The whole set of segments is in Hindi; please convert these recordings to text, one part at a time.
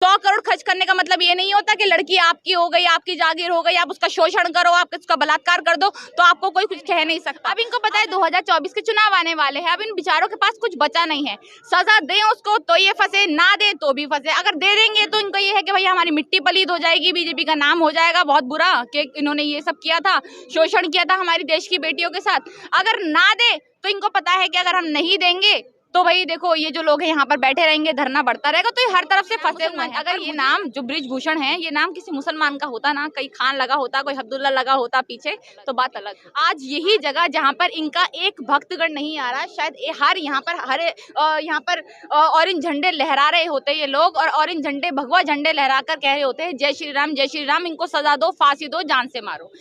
100 करोड़ खर्च करने का मतलब ये नहीं होता कि लड़की आपकी हो गई, आपकी जागीर हो गई, आप उसका शोषण करो, आप उसका बलात्कार कर दो तो आपको कोई कुछ कह नहीं सकता। अब इनको पता है 2024 के चुनाव आने वाले हैं, अब इन बेचारों के पास कुछ बचा नहीं है। सजा दें उसको तो ये फंसे, ना दे तो भी फंसे। अगर दे देंगे तो इनको ये है कि भाई हमारी मिट्टी पलीद हो जाएगी, बीजेपी का नाम हो जाएगा बहुत बुरा कि इन्होंने ये सब किया था, शोषण किया था हमारी देश की बेटियों के साथ। अगर ना दे तो इनको पता है कि अगर हम नहीं देंगे तो भाई देखो ये जो लोग हैं यहाँ पर बैठे रहेंगे, धरना बढ़ता रहेगा, तो ये हर तरफ से फंसे हुए हैं। अगर ये नाम जो बृजभूषण है, ये नाम किसी मुसलमान का होता ना, कहीं खान लगा होता, कोई अब्दुल्ला लगा होता पीछे, तो बात अलग। आज यही जगह जहाँ पर इनका एक भक्तगण नहीं आ रहा, शायद हर यहाँ पर ऑरेंज झंडे लहरा रहे होते ये लोग, और ऑरेंज झंडे भगवा झंडे लहरा कर कह रहे होते हैं जय श्री राम, जय श्री राम, इनको सजा दो, फांसी दो, जान से मारो।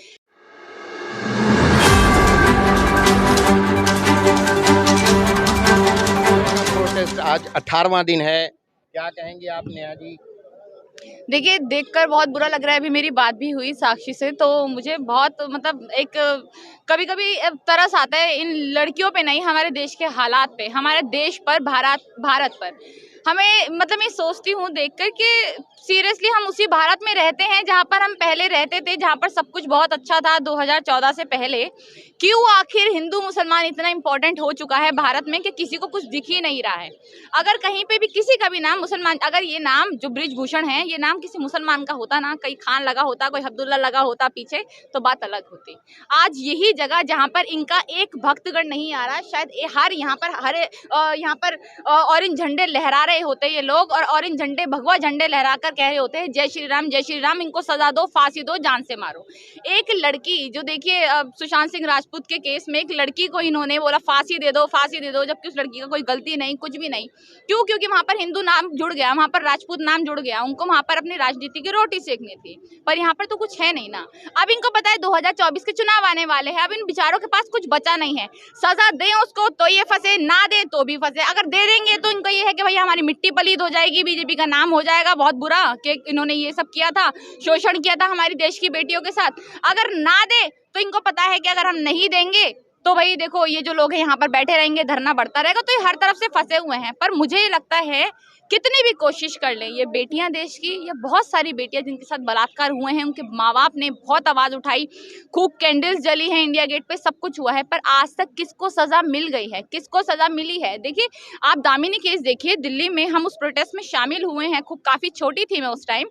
आज 18वां दिन है, क्या कहेंगे आप नेहा जी? देखिए, देखकर बहुत बुरा लग रहा है। अभी मेरी बात भी हुई साक्षी से, तो मुझे बहुत मतलब एक कभी-कभी तरस आता है इन लड़कियों पे नहीं, हमारे देश के हालात पे, हमारे देश पर, भारत पर। हमें मतलब मैं सोचती हूँ देखकर कि सीरियसली हम उसी भारत में रहते हैं जहाँ पर हम पहले रहते थे, जहाँ पर सब कुछ बहुत अच्छा था 2014 से पहले। क्यों आखिर हिंदू मुसलमान इतना इम्पोर्टेंट हो चुका है भारत में कि किसी को कुछ दिख ही नहीं रहा है। अगर कहीं पे भी किसी का भी नाम मुसलमान, अगर ये नाम जो बृजभूषण है, ये नाम किसी मुसलमान का होता ना, कहीं खान लगा होता, कोई अब्दुल्ला लगा होता पीछे, तो बात अलग होती। आज यही जगह जहाँ पर इनका एक भक्तगण नहीं आ रहा, शायद यहाँ पर ऑरेंज झंडे लहरा रहे होते ये लोग, और ऑरेंज झंडे भगवा झंडे लहरा कर कह रहे होते हैं जय श्री राम, जय श्री राम, इनको सजा दो, फांसी दो, जान से मारो। एक लड़की जो देखिए सुशांत सिंह राजपूत के केस में एक लड़की को इन्होंने बोला फांसी दे दो, जबकि उस लड़की का कोई गलती नहीं, कुछ भी नहीं। क्यों? क्योंकि वहां पर हिंदू नाम जुड़ गया, वहां पर राजपूत नाम जुड़ गया, उनको वहां पर अपनी राजनीति की रोटी सेकनी थी, पर यहाँ पर तो कुछ है नहीं ना। अब इनको पता है 2024 के चुनाव आने वाले हैं, अब इन बेचारों के पास कुछ बचा नहीं है। सजा दें उसको तो ये फंसे, ना दे तो भी फंसे। अगर दे देंगे तो इनको ये है कि भाई हमारी मिट्टी पलीद हो जाएगी, बीजेपी का नाम हो जाएगा बहुत बुरा कि इन्होंने ये सब किया था, शोषण किया था हमारी देश की बेटियों के साथ। अगर ना दे तो इनको पता है कि अगर हम नहीं देंगे तो भाई देखो ये जो लोग हैं यहाँ पर बैठे रहेंगे, धरना बढ़ता रहेगा, तो ये हर तरफ से फंसे हुए हैं। पर मुझे ये लगता है कितनी भी कोशिश कर लें, ये बेटियां देश की, ये बहुत सारी बेटियां जिनके साथ बलात्कार हुए हैं, उनके माँ बाप ने बहुत आवाज उठाई, खूब कैंडल्स जली हैं इंडिया गेट पे, सब कुछ हुआ है, पर आज तक किसको सजा मिल गई है, किसको सजा मिली है? देखिए आप दामिनी केस देखिए, दिल्ली में हम उस प्रोटेस्ट में शामिल हुए हैं, खूब काफी छोटी थी मैं उस टाइम,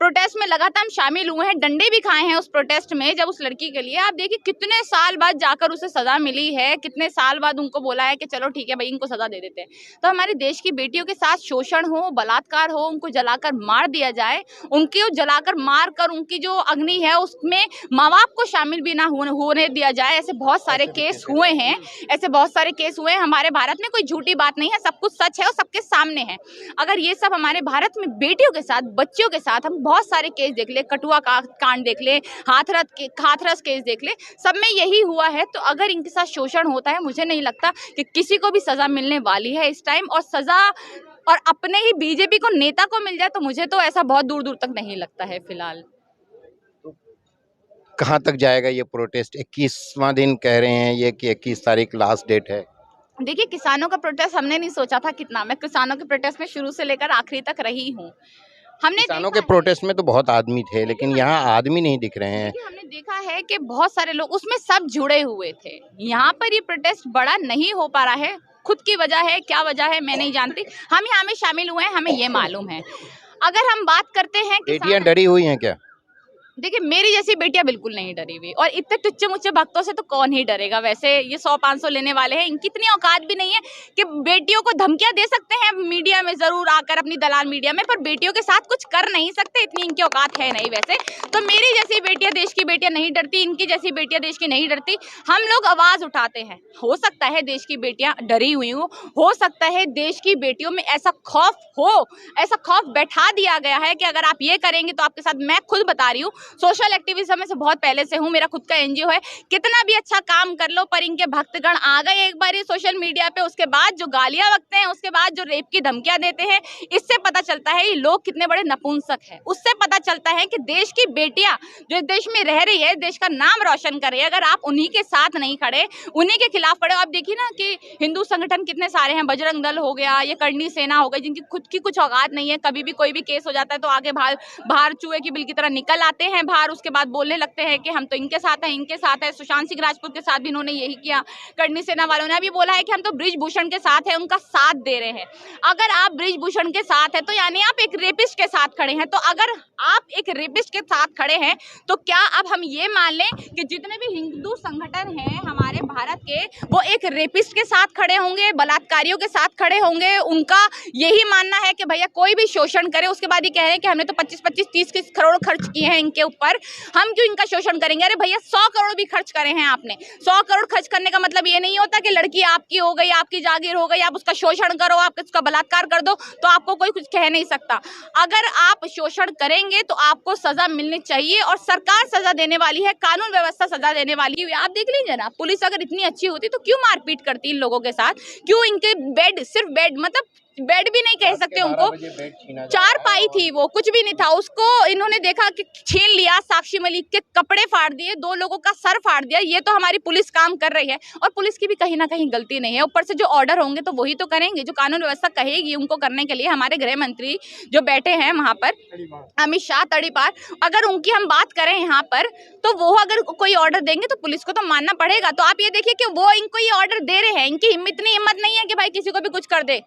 प्रोटेस्ट में लगातार हम शामिल हुए हैं, डंडे भी खाए हैं उस प्रोटेस्ट में जब उस लड़की के लिए। आप देखिए कितने साल बाद जाकर उसे सजा मिली है, कितने साल बाद उनको बोला है कि चलो ठीक है भाई इनको सजा दे देते हैं। तो हमारे देश की बेटियों के साथ शोषण हो, बलात्कार हो, उनको जलाकर मार दिया जाए, उनकी जलाकर मार कर उनकी जो अग्नि है उसमें माँ बाप को शामिल भी ना होने दिया जाए, ऐसे बहुत सारे केस हुए हैं, ऐसे बहुत सारे केस हुए हैं हमारे भारत में। कोई झूठी बात नहीं है, सब कुछ सच है और सबके सामने है। अगर ये सब हमारे भारत में बेटियों के साथ, बच्चियों के साथ, हम बहुत सारे केस देख ले, कठुआ कांड देख ले, हाथरस केस देख ले, सब में यही हुआ है। तो अगर इनके साथ शोषण होता है, मुझे नहीं लगता कि किसी को भी सजा मिलने वाली है इस टाइम, और सजा और अपने ही बीजेपी को नेता को मिल जाए तो मुझे तो ऐसा बहुत दूर दूर तक नहीं लगता है फिलहाल। कहाँ तक जाएगा ये प्रोटेस्ट? 21वां दिन कह रहे हैं ये कि 21 तारीख लास्ट डेट है। देखिए किसानों का प्रोटेस्ट हमने नहीं सोचा था कितना, मैं किसानों के प्रोटेस्ट में शुरू से लेकर आखिरी तक रही हूँ। हमने किसानों के प्रोटेस्ट में तो बहुत आदमी थे, लेकिन यहाँ आदमी नहीं दिख रहे हैं। हमने देखा है कि बहुत सारे लोग उसमें सब जुड़े हुए थे। यहाँ पर ये प्रोटेस्ट बड़ा नहीं हो पा रहा है, खुद की वजह है, क्या वजह है मैं नहीं जानती। हम यहाँ में शामिल हुए हैं, हमें ये मालूम है। अगर हम बात करते हैं, बेटियां डरी हुई हैं क्या? देखिए मेरी जैसी बेटियां बिल्कुल नहीं डरी हुई, और इतने टुच्चे मुच्चे भक्तों से तो कौन ही डरेगा। वैसे ये 100-500 लेने वाले हैं, इनकी इतनी औकात भी नहीं है कि बेटियों को धमकियां दे सकते हैं मीडिया में जरूर आकर, अपनी दलाल मीडिया में, पर बेटियों के साथ कुछ कर नहीं सकते, इतनी इनकी औकात है नहीं। वैसे तो मेरी जैसी बेटियां, देश की बेटियां नहीं डरती, इनकी जैसी बेटियां देश की नहीं डरती। हम लोग आवाज उठाते हैं। हो सकता है देश की बेटियां डरी हुई हो सकता है देश की बेटियों में ऐसा खौफ हो, ऐसा खौफ बैठा दिया गया है कि अगर आप ये करेंगे तो आपके साथ, मैं खुद बता रही हूँ, सोशल एक्टिविज्म में से बहुत पहले से हूँ, मेरा खुद का एनजीओ है। कितना भी अच्छा काम कर लो पर इनके भक्तगण आ गए एक बार सोशल मीडिया पे, उसके बाद जो गालियां बकते हैं, उसके बाद जो रेप की धमकियां देते हैं, इससे पता चलता है ये लोग कितने बड़े नपुंसक हैं। उससे पता चलता है कि देश की बेटियां जो देश में रह रही है, देश का नाम रोशन कर रही है, अगर आप उन्हीं के साथ नहीं खड़े, उन्हीं के खिलाफ खड़े। आप देखिए ना कि हिंदू संगठन कितने सारे हैं, बजरंग दल हो गया, ये करनी सेना हो गई, जिनकी खुद की कुछ औकात नहीं है। कभी भी कोई भी केस हो जाता है तो आगे बाहर चूहे की बिल की तरह निकल आते हैं बाहर, उसके बाद बोलने लगते हैं कि हम तो इनके साथ हैं, इनके साथ है। सुशांत सिंह राजपूत के साथ भी इन्होंने यही किया। करनी सेना वालों ने भी बोला है कि हम तो बृजभूषण के साथ है, उनका साथ दे रहे हैं। अगर आप बृजभूषण के साथ है तो यानी आप एक रेपिस्ट के साथ खड़े हैं। तो अगर आप एक रेपिस्ट के साथ खड़े हैं तो क्या अब हम ये मान लें कि जितने भी हिंदू संगठन हैं हमारे भारत के, वो एक रेपिस्ट के साथ खड़े होंगे, बलात्कारियों के साथ खड़े होंगे? उनका यही मानना है कि भैया कोई भी शोषण करे, उसके बाद ये कह रहे हैं कि हमने तो 25-25, 30 करोड़ खर्च किए हैं इनके ऊपर, हम क्यों इनका शोषण करेंगे? अरे भैया 100 करोड़ भी खर्च करे हैं आपने। 100 करोड़ खर्च करने का मतलब ये नहीं होता कि लड़की आपकी हो गई, आपकी जागीर हो गई, आप उसका शोषण करो, आप उसका बलात्कार कर दो तो आपको कोई कुछ कह नहीं सकता। अगर आप शोषण करेंगे तो आपको सजा मिलनी चाहिए और सरकार सजा देने वाली है, कानून व्यवस्था सजा देने वाली है। आप देख लीजिए ना, पुलिस अगर इतनी अच्छी होती तो क्यों मारपीट करती इन लोगों के साथ? क्यों इनके बेड, सिर्फ बेड, मतलब बेड भी नहीं कह सकते उनको, चारपाई थी, वो कुछ भी नहीं था, उसको इन्होंने देखा कि छीन लिया, साक्षी मलिक के कपड़े फाड़ दिए, 2 लोगों का सर फाड़ दिया। ये तो हमारी पुलिस काम कर रही है और पुलिस की भी कहीं ना कहीं गलती नहीं है। ऊपर से जो ऑर्डर होंगे तो वही तो करेंगे, जो कानून व्यवस्था कहेगी उनको करने के लिए हमारे गृह मंत्री जो बैठे हैं वहां पर, अमित शाह तड़ीपार, अगर उनकी हम बात करें यहाँ पर तो वो अगर कोई ऑर्डर देंगे तो पुलिस को तो मानना पड़ेगा। तो आप ये देखिए कि वो इनको ये ऑर्डर दे रहे हैं, इनकी इतनी हिम्मत नहीं है कि भाई किसी को भी कुछ कर दे।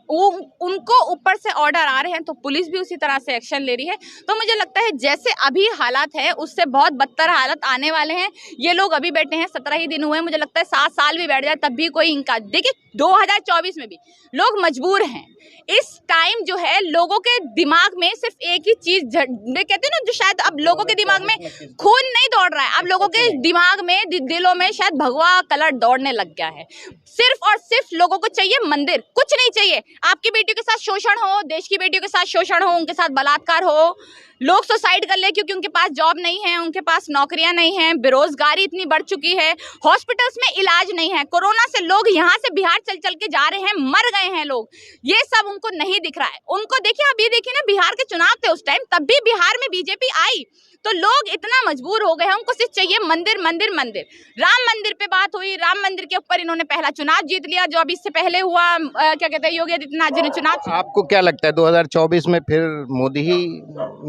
उनको ऊपर से ऑर्डर आ रहे हैं तो पुलिस भी उसी तरह से एक्शन ले रही है। तो मुझे लगता है जैसे अभी हालात है उससे बहुत बदतर हालात आने वाले हैं। ये लोग अभी बैठे हैं, 17 ही दिन हुए हैं, मुझे लगता है 7 साल भी बैठ जाए तब भी कोई इनका, देखिए 2024 में भी लोग मजबूर हैं। इस टाइम जो है लोगों के दिमाग में सिर्फ एक ही चीज कहते हैं ना, जो शायद अब लोगों के दिमाग में खून नहीं दौड़ रहा है, अब लोगों के दिमाग में, दिलों में शायद भगवा कलर दौड़ने लग गया है। सिर्फ और सिर्फ लोगों को चाहिए मंदिर, कुछ नहीं चाहिए। आपकी बेटियों के साथ शोषण हो, देश की बेटियों के साथ शोषण हो, उनके साथ बलात्कार हो, लोग सुसाइड कर ले क्योंकि उनके पास जॉब नहीं है, उनके पास नौकरियां नहीं है, बेरोजगारी इतनी बढ़ चुकी है, हॉस्पिटल्स में इलाज नहीं है, कोरोना से लोग यहाँ से बिहार चल चल के जा रहे हैं, मर गए हैं लोग, ये सब उनको नहीं दिख रहा है। उनको देखिए, अब ये देखिए ना, बिहार के चुनाव थे उस टाइम, तब भी बिहार में बीजेपी आई, तो लोग इतना मजबूर हो गए हैं, उनको सिर्फ चाहिए मंदिर मंदिर मंदिर। राम मंदिर पे बात हुई, राम मंदिर के ऊपर इन्होंने पहला चुनाव जीत लिया, जो अभी इससे पहले हुआ, क्या कहते हैं, योगी आदित्यनाथ जी ने चुनाव। आपको क्या लगता है 2024 में फिर मोदी ही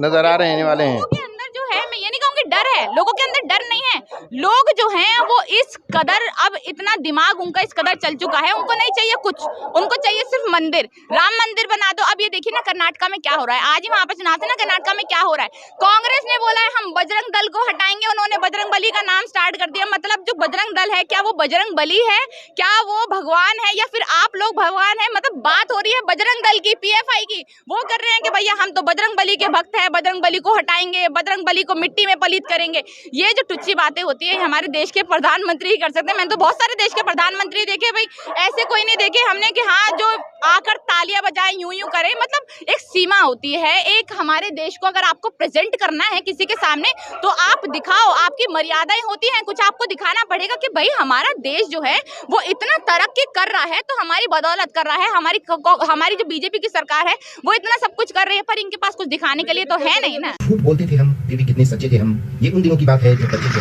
नजर आ रहे वाले हैं? लोगों के अंदर जो है, मैं ये नहीं कहूँगी डर है, लोगों के अंदर डर नहीं है। लोग जो हैं वो इस कदर, अब इतना दिमाग उनका इस कदर चल चुका है, उनको नहीं चाहिए कुछ, उनको चाहिए सिर्फ मंदिर। राम मंदिर बना दो। अब ये देखिए ना कर्नाटका में क्या हो रहा है, आज ही वहां पर चुनाव थे ना, कर्नाटका में क्या हो रहा है, कांग्रेस ने बोला है हम बजरंग दल को हटाएंगे, उन्होंने बजरंग बली का नाम स्टार्ट कर दिया। मतलब जो बजरंग दल है, क्या वो बजरंग बली है? क्या वो भगवान है या फिर आप लोग भगवान है? मतलब बात हो रही है बजरंग दल की, पीएफआई की, वो कर रहे हैं कि भैया हम तो बजरंग बली के भक्त हैं, बजरंग बली को हटाएंगे, बजरंग बली को मिट्टी में पलित करेंगे। ये जो टुच्ची बातें होती है हमारे देश के प्रधानमंत्री ही कर सकते हैं। मैंने तो बहुत सारे देश के प्रधानमंत्री देखे, भाई ऐसे कोई नहीं देखे हमने कि हाँ जो आकर तालियां बजाएं, यूं करें। मतलब एक सीमा होती है, एक हमारे देश को अगर आपको प्रेजेंट करना है किसी के सामने तो आप दिखाओ, आपकी मर्यादाएं होती हैं, कुछ आपको दिखाना पड़ेगा कि भाई हमारा देश जो है वो इतना तरक्की कर रहा है तो हमारी बदौलत कर रहा है, हमारी जो बीजेपी की सरकार है वो इतना सब कुछ कर रही है, पर इनके पास कुछ दिखाने के लिए तो है नहीं ना। झूठ बोलते थे हम, फिर भी कितने सच्चे थे हम, ये उन दिनों की बात है जब बच्चे थे।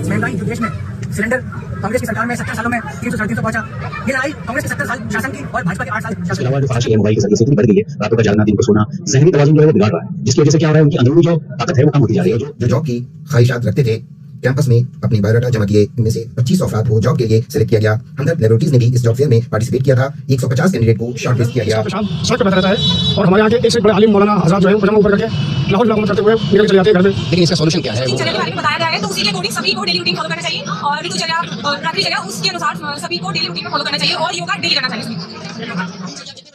महंगाई जो देश में, सिलेंडर कांग्रेस की सरकार में 70 सालों में 300-350 पहुंचा। ये लड़ाई कांग्रेस के 70 साल शासन की और भाजपा के 8 साल शासन। अलावा जो आज मोबाइल की सर्विस इतनी बढ़ गई है, रातों का जागना, दिन को सोना, ज़हनी तवाज़ुन जो है वो बिगाड़ रहा है, जिसकी वजह से क्या हो रहा है, उनकी अंदरूनी जो ताकत है वो कम होती जा रही है। जो जॉब की ख्वाहिशात रखते थे, कैंपस में अपनी बायोडाटा जमा किए, इनमें से 25 अफराद को जॉब के लिए सिलेक्ट किया गया। हमदर्द लैबोरेटरीज ने भी इस जॉब फेयर में पार्टिसिपेट किया था। 150 कैंडिडेट को शॉर्टलिस्ट किया गया। सड़क पर रहता है और हमारे यहाँ के एक से बड़े आलिम मौलाना हज़रात जो है वो पजामा ऊपर करके लाहौर लाहौर करते हुए निकल चले जाते हैं घर में। लेकिन इसका सॉल्यूशन क्या है? दिनचर्या के बारे में बताया गया है, तो उसी के अकॉर्डिंग सभी को डेली रूटीन फॉलो करना चाहिए और ऋतुचर्या, रात्रिचर्या, उसके अनुसार सभी को डेली रूटीन फॉलो करना चाहिए और योगा डेली करना चाहिए।